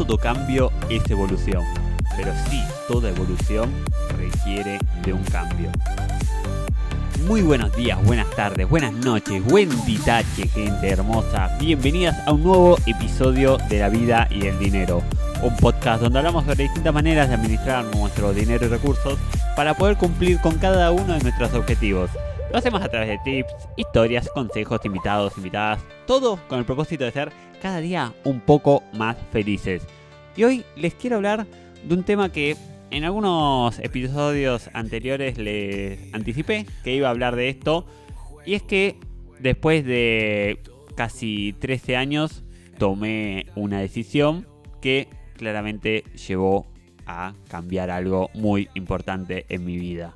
todo cambio es evolución, pero sí, toda evolución requiere de un cambio. Muy buenos días, buenas tardes, buenas noches, buen ditache, gente hermosa. Bienvenidas a un nuevo episodio de La Vida y el Dinero, un podcast donde hablamos sobre distintas maneras de administrar nuestro dinero y recursos para poder cumplir con cada uno de nuestros objetivos. Lo hacemos a través de tips, historias, consejos, invitados, invitadas, todo con el propósito de ser cada día un poco más felices. Y hoy les quiero hablar de un tema que en algunos episodios anteriores les anticipé que iba a hablar de esto. Y es que después de casi 13 años tomé una decisión que claramente llevó a cambiar algo muy importante en mi vida.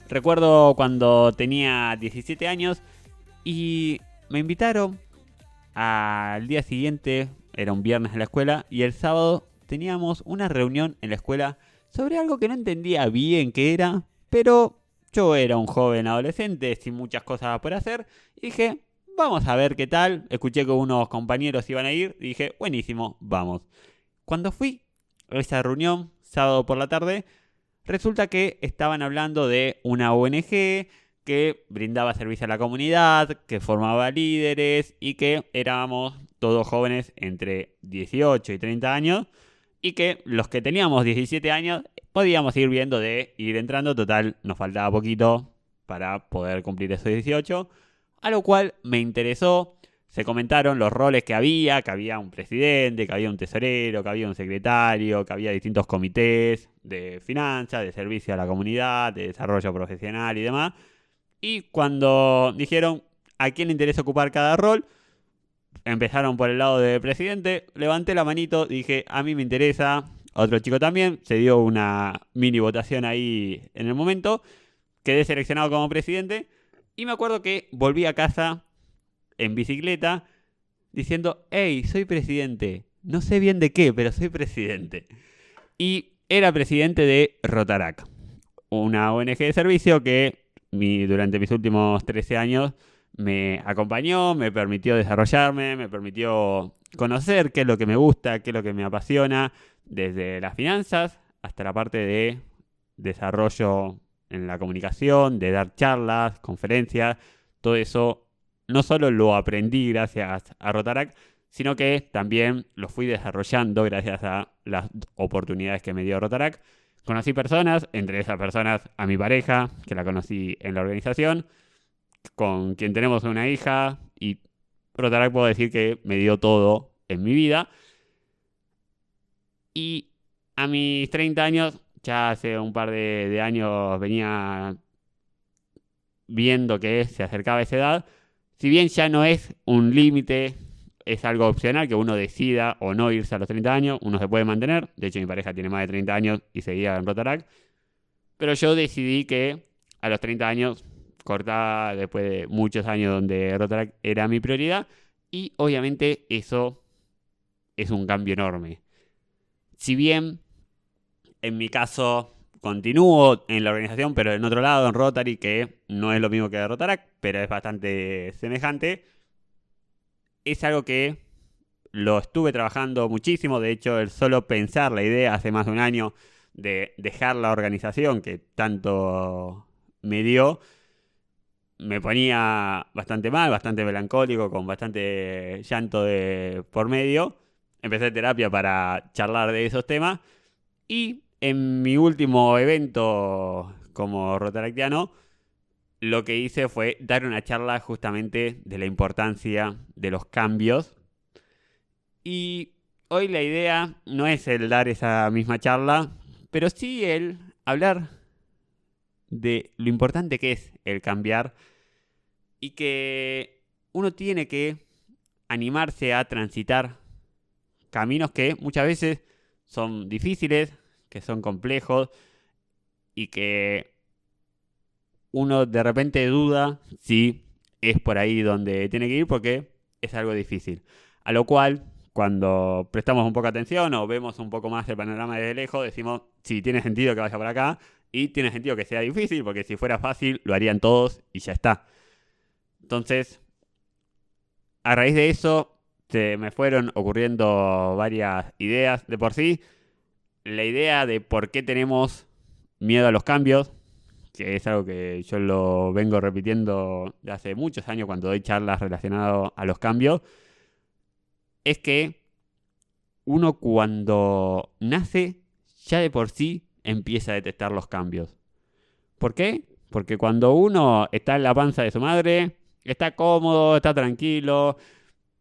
Recuerdo cuando tenía 17 años y me invitaron al día siguiente, era un viernes en la escuela, y el sábado teníamos una reunión en la escuela sobre algo que no entendía bien qué era, pero yo era un joven adolescente sin muchas cosas por hacer y dije, vamos a ver qué tal. Escuché que unos compañeros iban a ir y dije, buenísimo, vamos. Cuando fui a esa reunión, sábado por la tarde, resulta que estaban hablando de una ONG que brindaba servicio a la comunidad, que formaba líderes y que éramos todos jóvenes entre 18 y 30 años y que los que teníamos 17 años podíamos ir viendo de ir entrando. Total, nos faltaba poquito para poder cumplir esos 18, a lo cual me interesó. Se comentaron los roles que había un presidente, que había un tesorero, que había un secretario, que había distintos comités de finanzas, de servicio a la comunidad, de desarrollo profesional y demás. Y cuando dijeron a quién le interesa ocupar cada rol, empezaron por el lado de presidente, levanté la manito, dije, a mí me interesa, a otro chico también, se dio una mini votación ahí en el momento, quedé seleccionado como presidente y me acuerdo que volví a casa en bicicleta diciendo, hey, soy presidente, no sé bien de qué, pero soy presidente. Y era presidente de Rotaract, una ONG de servicio que durante mis últimos 13 años me acompañó, me permitió desarrollarme, me permitió conocer qué es lo que me gusta, qué es lo que me apasiona, desde las finanzas hasta la parte de desarrollo en la comunicación, de dar charlas, conferencias, todo eso. No solo lo aprendí gracias a Rotaract, sino que también lo fui desarrollando gracias a las oportunidades que me dio Rotaract. Conocí personas, entre esas personas a mi pareja, que la conocí en la organización, con quien tenemos una hija, y Rotaract puedo decir que me dio todo en mi vida. Y a mis 30 años, ya hace un par de años venía viendo que se acercaba esa edad. Si bien ya no es un límite, es algo opcional que uno decida o no irse a los 30 años, uno se puede mantener. De hecho, mi pareja tiene más de 30 años y seguía en Rotaract. Pero yo decidí que a los 30 años cortaba, después de muchos años donde Rotaract era mi prioridad. Y obviamente eso es un cambio enorme. Si bien en mi caso continúo en la organización, pero en otro lado, en Rotary, que no es lo mismo que Rotaract, pero es bastante semejante. Es algo que lo estuve trabajando muchísimo. De hecho, el solo pensar la idea hace más de un año de dejar la organización que tanto me dio, me ponía bastante mal, bastante melancólico, con bastante llanto de por medio. Empecé terapia para charlar de esos temas. Y en mi último evento como rotaractiano, lo que hice fue dar una charla justamente de la importancia de los cambios. Y hoy la idea no es el dar esa misma charla, pero sí el hablar de lo importante que es el cambiar y que uno tiene que animarse a transitar caminos que muchas veces son difíciles, que son complejos y que uno de repente duda si es por ahí donde tiene que ir porque es algo difícil. A lo cual, cuando prestamos un poco de atención o vemos un poco más el panorama desde lejos, decimos, sí, tiene sentido que vaya por acá y tiene sentido que sea difícil porque si fuera fácil lo harían todos y ya está. Entonces, a raíz de eso, se me fueron ocurriendo varias ideas. De por sí, la idea de por qué tenemos miedo a los cambios, que es algo que yo lo vengo repitiendo de hace muchos años cuando doy charlas relacionadas a los cambios, es que uno cuando nace ya de por sí empieza a detectar los cambios. ¿Por qué? Porque cuando uno está en la panza de su madre, está cómodo, está tranquilo,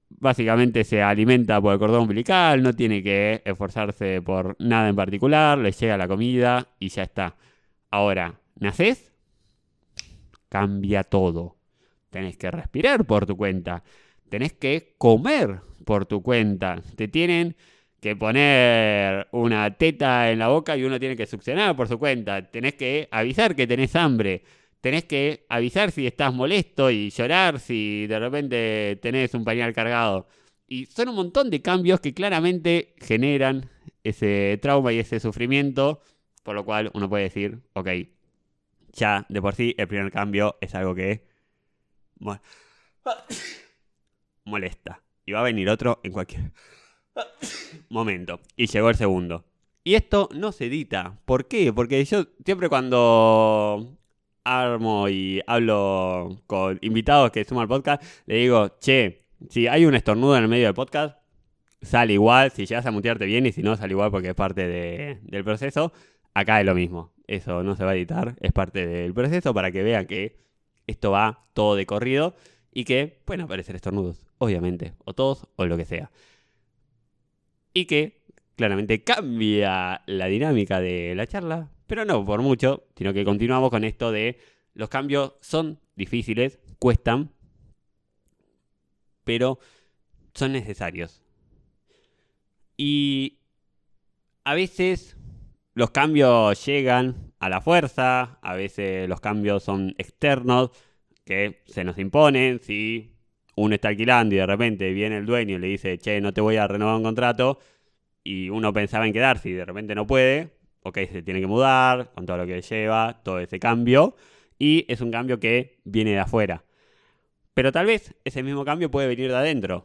básicamente se alimenta por el cordón umbilical, no tiene que esforzarse por nada en particular, le llega la comida y ya está. Ahora, nacés, cambia todo. Tenés que respirar por tu cuenta, tenés que comer por tu cuenta, te tienen que poner una teta en la boca y uno tiene que succionar por su cuenta, tenés que avisar que tenés hambre. Tenés que avisar si estás molesto y llorar si de repente tenés un pañal cargado. Y son un montón de cambios que claramente generan ese trauma y ese sufrimiento, por lo cual uno puede decir, ok, ya de por sí el primer cambio es algo que molesta. Y va a venir otro en cualquier momento. Y llegó el segundo. Y esto no se edita. ¿Por qué? Porque yo siempre cuando armo y hablo con invitados que suman al podcast, le digo, che, si hay un estornudo en el medio del podcast, sale igual, si llegas a mutearte bien, y si no, sale igual porque es parte del proceso. Acá es lo mismo, eso no se va a editar, es parte del proceso para que vean que esto va todo de corrido y que pueden aparecer estornudos, obviamente, o todos, o lo que sea. Y que claramente cambia la dinámica de la charla, pero no por mucho, sino que continuamos con esto de los cambios son difíciles, cuestan, pero son necesarios. Y a veces los cambios llegan a la fuerza, a veces los cambios son externos, que se nos imponen. Si uno está alquilando y de repente viene el dueño y le dice, che, no te voy a renovar un contrato, y uno pensaba en quedarse y de repente no puede, ok, se tiene que mudar, con todo lo que lleva, todo ese cambio, y es un cambio que viene de afuera. Pero tal vez ese mismo cambio puede venir de adentro,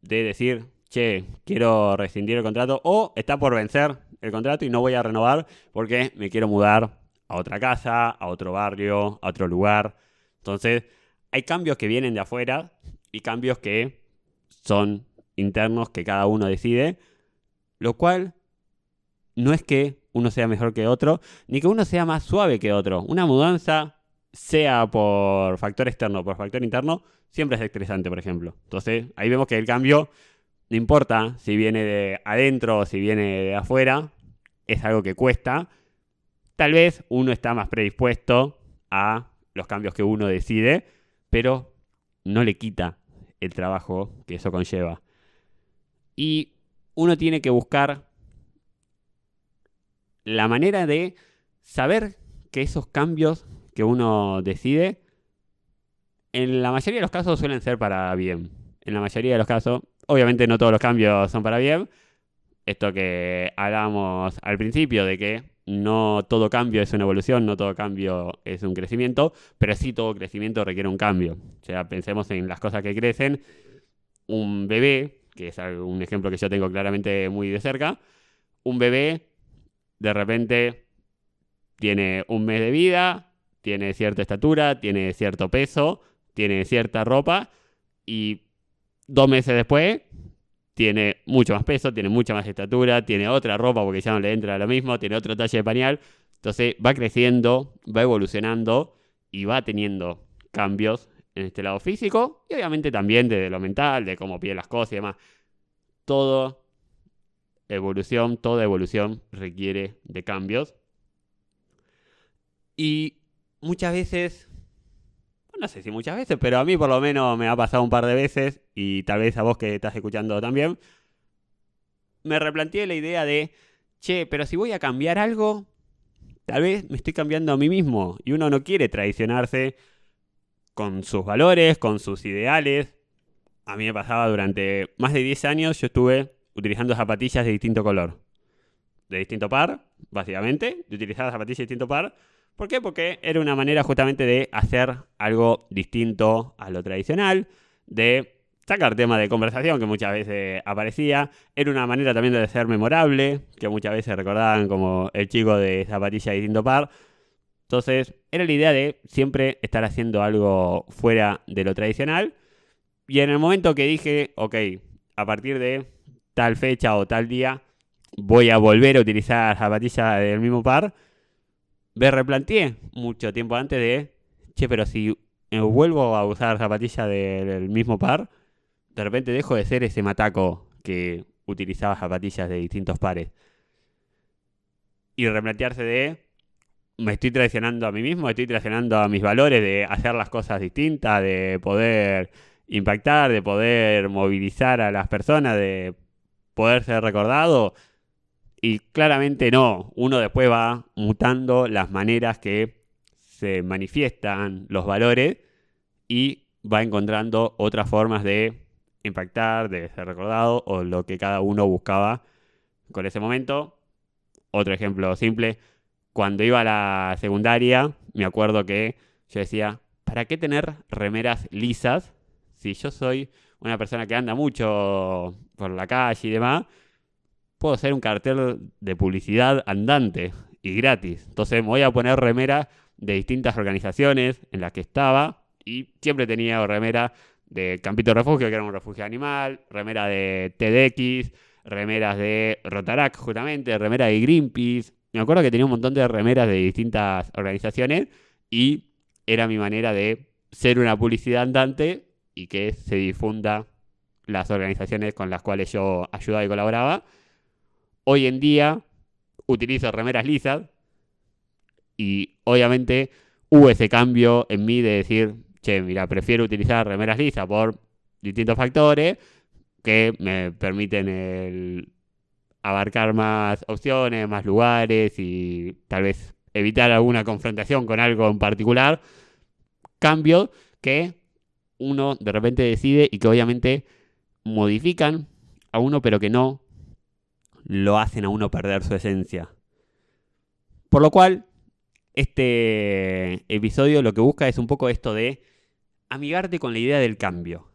de decir, che, quiero rescindir el contrato, o está por vencer el contrato y no voy a renovar porque me quiero mudar a otra casa, a otro barrio, a otro lugar. Entonces, hay cambios que vienen de afuera y cambios que son internos, que cada uno decide, lo cual no es que uno sea mejor que otro, ni que uno sea más suave que otro. Una mudanza, sea por factor externo o por factor interno, siempre es estresante, por ejemplo. Entonces, ahí vemos que el cambio, no importa si viene de adentro o si viene de afuera, es algo que cuesta. Tal vez uno está más predispuesto a los cambios que uno decide, pero no le quita el trabajo que eso conlleva. Y uno tiene que buscar la manera de saber que esos cambios que uno decide, en la mayoría de los casos suelen ser para bien. En la mayoría de los casos, obviamente no todos los cambios son para bien. Esto que hablábamos al principio de que no todo cambio es una evolución, no todo cambio es un crecimiento, pero sí todo crecimiento requiere un cambio. O sea, pensemos en las cosas que crecen. Un bebé, que es un ejemplo que yo tengo claramente muy de cerca, un bebé de repente tiene un mes de vida, tiene cierta estatura, tiene cierto peso, tiene cierta ropa y 2 meses después tiene mucho más peso, tiene mucha más estatura, tiene otra ropa porque ya no le entra lo mismo, tiene otro talle de pañal. Entonces va creciendo, va evolucionando y va teniendo cambios en este lado físico y obviamente también de lo mental, de cómo pide las cosas y demás. Toda evolución requiere de cambios. Y muchas veces, no sé si muchas veces, pero a mí por lo menos me ha pasado un par de veces, y tal vez a vos que estás escuchando también, me replanteé la idea de, che, pero si voy a cambiar algo, tal vez me estoy cambiando a mí mismo, y uno no quiere traicionarse con sus valores, con sus ideales. A mí me pasaba durante más de 10 años, yo estuve utilizando zapatillas de distinto color, de distinto par, básicamente, de utilizar zapatillas de distinto par. ¿Por qué? Porque era una manera justamente de hacer algo distinto a lo tradicional, de sacar temas de conversación que muchas veces aparecía. Era una manera también de ser memorable, que muchas veces recordaban como el chico de zapatilla de distinto par. Entonces, era la idea de siempre estar haciendo algo fuera de lo tradicional. Y en el momento que dije, ok, a partir de tal fecha o tal día, voy a volver a utilizar zapatillas del mismo par, me replanteé mucho tiempo antes de, che, pero si vuelvo a usar zapatillas del mismo par, de repente dejo de ser ese mataco que utilizaba zapatillas de distintos pares. Y replantearse de, me estoy traicionando a mí mismo, estoy traicionando a mis valores de hacer las cosas distintas, de poder impactar, de poder movilizar a las personas, de poder ser recordado. Y claramente no, uno después va mutando las maneras que se manifiestan los valores y va encontrando otras formas de impactar, de ser recordado o lo que cada uno buscaba con ese momento. Otro ejemplo simple, cuando iba a la secundaria, me acuerdo que yo decía, ¿para qué tener remeras lisas si yo soy una persona que anda mucho por la calle y demás? Puedo ser un cartel de publicidad andante y gratis. Entonces me voy a poner remera de distintas organizaciones en las que estaba y siempre tenía remera de Campito Refugio, que era un refugio animal, remera de TEDx, remeras de Rotarac justamente, remera de Greenpeace. Me acuerdo que tenía un montón de remeras de distintas organizaciones y era mi manera de ser una publicidad andante y que se difunda las organizaciones con las cuales yo ayudaba y colaboraba. Hoy en día utilizo remeras lisas y obviamente hubo ese cambio en mí de decir, che, mira, prefiero utilizar remeras lisas por distintos factores que me permiten abarcar más opciones, más lugares y tal vez evitar alguna confrontación con algo en particular. Cambio que uno de repente decide y que obviamente modifican a uno, pero que no lo hacen a uno perder su esencia. Por lo cual, este episodio lo que busca es un poco esto de amigarte con la idea del cambio.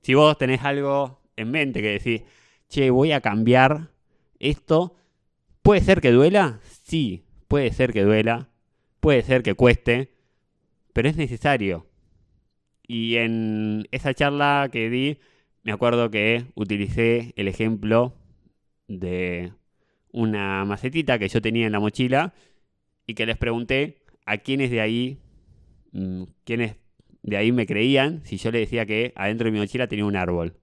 Si vos tenés algo en mente que decís, che, voy a cambiar esto, ¿puede ser que duela? Sí, puede ser que duela, puede ser que cueste, pero es necesario. Y en esa charla que di, me acuerdo que utilicé el ejemplo de una macetita que yo tenía en la mochila y que les pregunté a quiénes de ahí me creían si yo les decía que adentro de mi mochila tenía un árbol.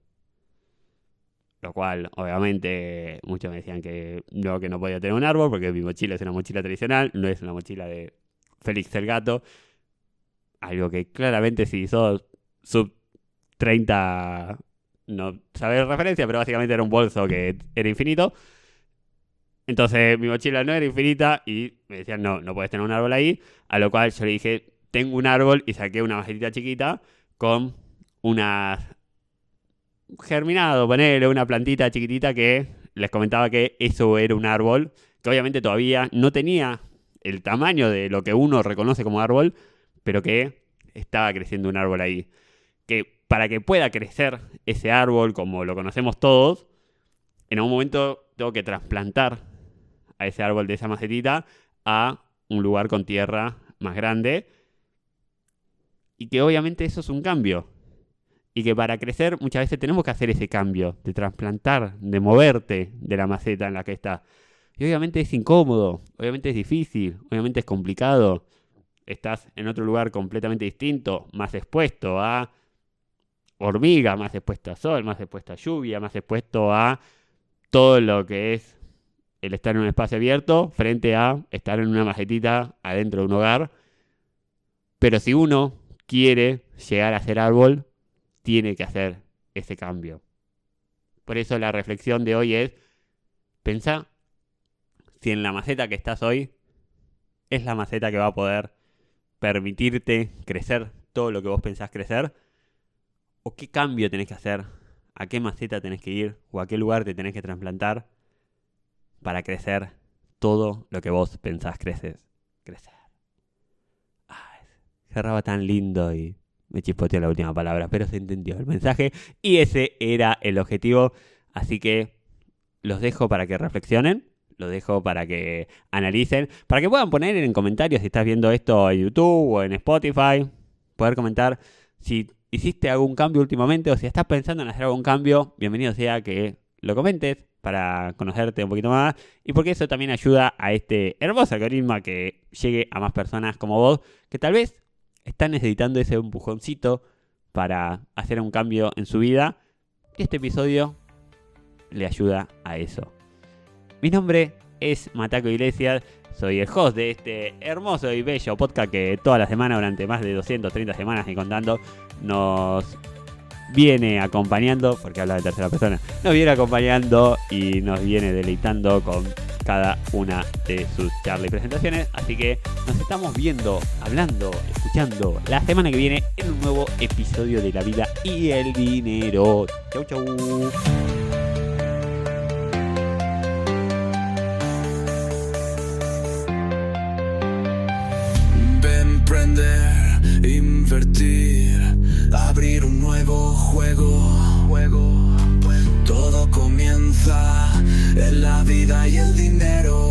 Lo cual, obviamente, muchos me decían que no podía tener un árbol porque mi mochila es una mochila tradicional, no es una mochila de Félix el Gato. Algo que claramente si sos sub 30 no sabés referencia, pero básicamente era un bolso que era infinito. Entonces mi mochila no era infinita y me decían, no puedes tener un árbol ahí. A lo cual yo le dije, tengo un árbol y saqué una macetita chiquita con unas germinado, ponele una plantita chiquitita que les comentaba que eso era un árbol, que obviamente todavía no tenía el tamaño de lo que uno reconoce como árbol, pero que estaba creciendo un árbol ahí. Que para que pueda crecer ese árbol como lo conocemos todos, en algún momento tengo que trasplantar a ese árbol de esa macetita a un lugar con tierra más grande. Y que obviamente eso es un cambio. Y que para crecer muchas veces tenemos que hacer ese cambio, de trasplantar, de moverte de la maceta en la que estás. Y obviamente es incómodo, obviamente es difícil, obviamente es complicado. Estás en otro lugar completamente distinto, más expuesto a hormiga, más expuesto a sol, más expuesto a lluvia, más expuesto a todo lo que es el estar en un espacio abierto frente a estar en una macetita adentro de un hogar. Pero si uno quiere llegar a ser árbol, tiene que hacer ese cambio. Por eso la reflexión de hoy es, pensá si en la maceta que estás hoy es la maceta que va a poder permitirte crecer todo lo que vos pensás crecer, o qué cambio tenés que hacer, a qué maceta tenés que ir, o a qué lugar te tenés que trasplantar para crecer todo lo que vos pensás crecer. Cerraba tan lindo y Me chispoteó la última palabra, pero se entendió el mensaje y ese era el objetivo. Así que los dejo para que reflexionen, los dejo para que analicen, para que puedan poner en comentarios si estás viendo esto en YouTube o en Spotify, poder comentar si hiciste algún cambio últimamente o si estás pensando en hacer algún cambio. Bienvenido sea que lo comentes para conocerte un poquito más y porque eso también ayuda a este hermoso algoritmo a que llegue a más personas como vos que tal vez están necesitando ese empujoncito para hacer un cambio en su vida. Y este episodio le ayuda a eso. Mi nombre es Mataco Iglesias, soy el host de este hermoso y bello podcast que toda la semana, durante más de 230 semanas y contando, nos viene acompañando, porque habla de tercera persona, nos viene acompañando y nos viene deleitando con cada una de sus charlas y presentaciones. Así que nos estamos viendo, hablando, escuchando la semana que viene en un nuevo episodio de La Vida y el Dinero. Chau, chau. Emprender, invertir, abrir un nuevo juego. Todo comienza en la vida y el dinero.